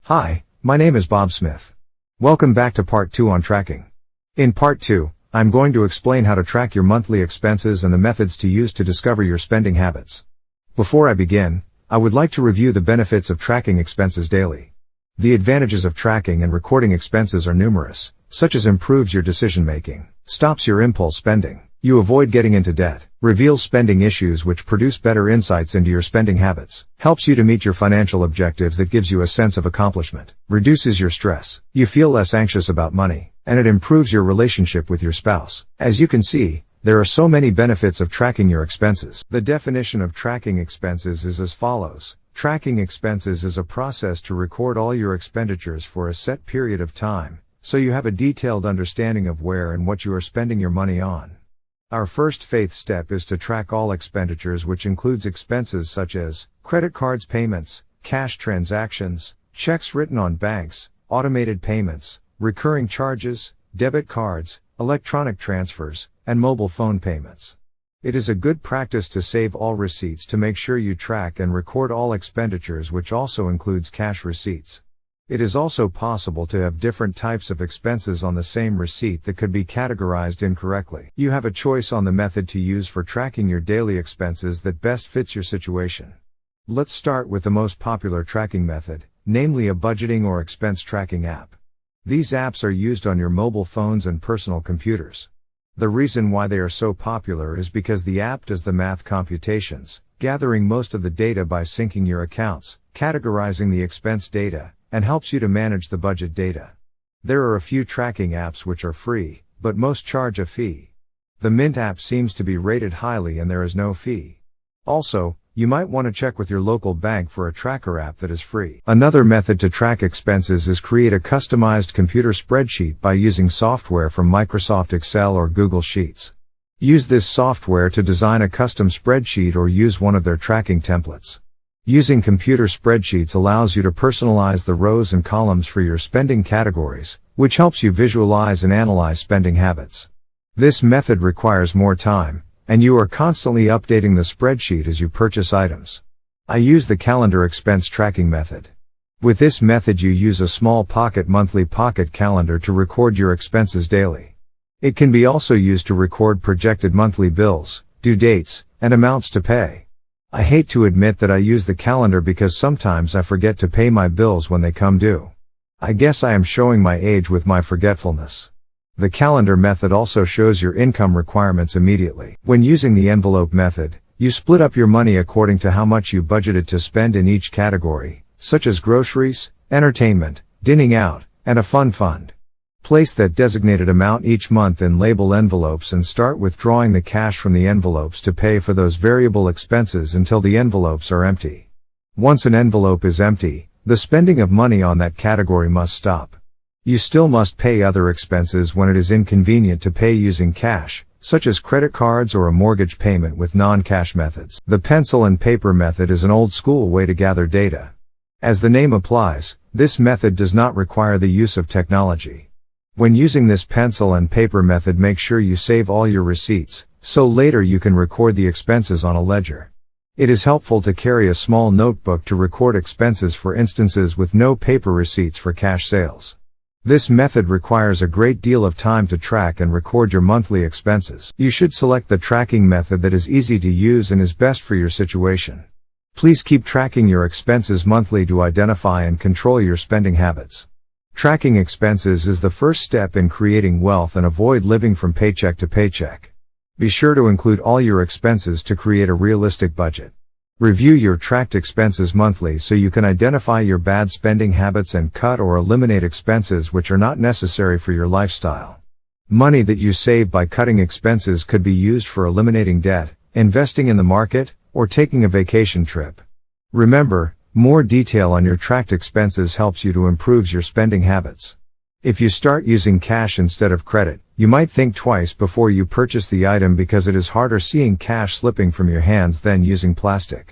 Hi, my name is Bob Smith. Welcome back to part 2 on tracking. In part 2, I'm going to explain how to track your monthly expenses and the methods to use to discover your spending habits. Before I begin, I would like to review the benefits of tracking expenses daily. The advantages of tracking and recording expenses are numerous, such as improves your decision making, stops your impulse spending, you avoid getting into debt, reveals spending issues which produce better insights into your spending habits, helps you to meet your financial objectives that gives you a sense of accomplishment, reduces your stress, you feel less anxious about money, and it improves your relationship with your spouse. As you can see, there are so many benefits of tracking your expenses. The definition of tracking expenses is as follows. Tracking expenses is a process to record all your expenditures for a set period of time, so you have a detailed understanding of where and what you are spending your money on. Our first faith step is to track all expenditures, which includes expenses such as credit cards payments, cash transactions, checks written on banks, automated payments, recurring charges, debit cards, electronic transfers, and mobile phone payments. It is a good practice to save all receipts to make sure you track and record all expenditures, which also includes cash receipts. It is also possible to have different types of expenses on the same receipt that could be categorized incorrectly. You have a choice on the method to use for tracking your daily expenses that best fits your situation. Let's start with the most popular tracking method, namely a budgeting or expense tracking app. These apps are used on your mobile phones and personal computers. The reason why they are so popular is because the app does the math computations, gathering most of the data by syncing your accounts, categorizing the expense data, and helps you to manage the budget data. There are a few tracking apps which are free, but most charge a fee. The Mint app seems to be rated highly and there is no fee. Also, you might want to check with your local bank for a tracker app that is free. Another method to track expenses is create a customized computer spreadsheet by using software from Microsoft Excel or Google Sheets. Use this software to design a custom spreadsheet or use one of their tracking templates. Using computer spreadsheets allows you to personalize the rows and columns for your spending categories, which helps you visualize and analyze spending habits. This method requires more time, and you are constantly updating the spreadsheet as you purchase items. I use the calendar expense tracking method. With this method you use a small monthly pocket calendar to record your expenses daily. It can be also used to record projected monthly bills, due dates, and amounts to pay. I hate to admit that I use the calendar because sometimes I forget to pay my bills when they come due. I guess I am showing my age with my forgetfulness. The calendar method also shows your income requirements immediately. When using the envelope method, you split up your money according to how much you budgeted to spend in each category, such as groceries, entertainment, dining out, and a fun fund. Place that designated amount each month in label envelopes and start withdrawing the cash from the envelopes to pay for those variable expenses until the envelopes are empty. Once an envelope is empty, the spending of money on that category must stop. You still must pay other expenses when it is inconvenient to pay using cash, such as credit cards or a mortgage payment with non-cash methods. The pencil and paper method is an old-school way to gather data. As the name implies, this method does not require the use of technology. When using this pencil and paper method, make sure you save all your receipts, so later you can record the expenses on a ledger. It is helpful to carry a small notebook to record expenses for instances with no paper receipts for cash sales. This method requires a great deal of time to track and record your monthly expenses. You should select the tracking method that is easy to use and is best for your situation. Please keep tracking your expenses monthly to identify and control your spending habits. Tracking expenses is the first step in creating wealth and avoid living from paycheck to paycheck. Be sure to include all your expenses to create a realistic budget. Review your tracked expenses monthly so you can identify your bad spending habits and cut or eliminate expenses which are not necessary for your lifestyle. Money that you save by cutting expenses could be used for eliminating debt, investing in the market, or taking a vacation trip. Remember, more detail on your tracked expenses helps you to improve your spending habits. If you start using cash instead of credit, you might think twice before you purchase the item because it is harder seeing cash slipping from your hands than using plastic.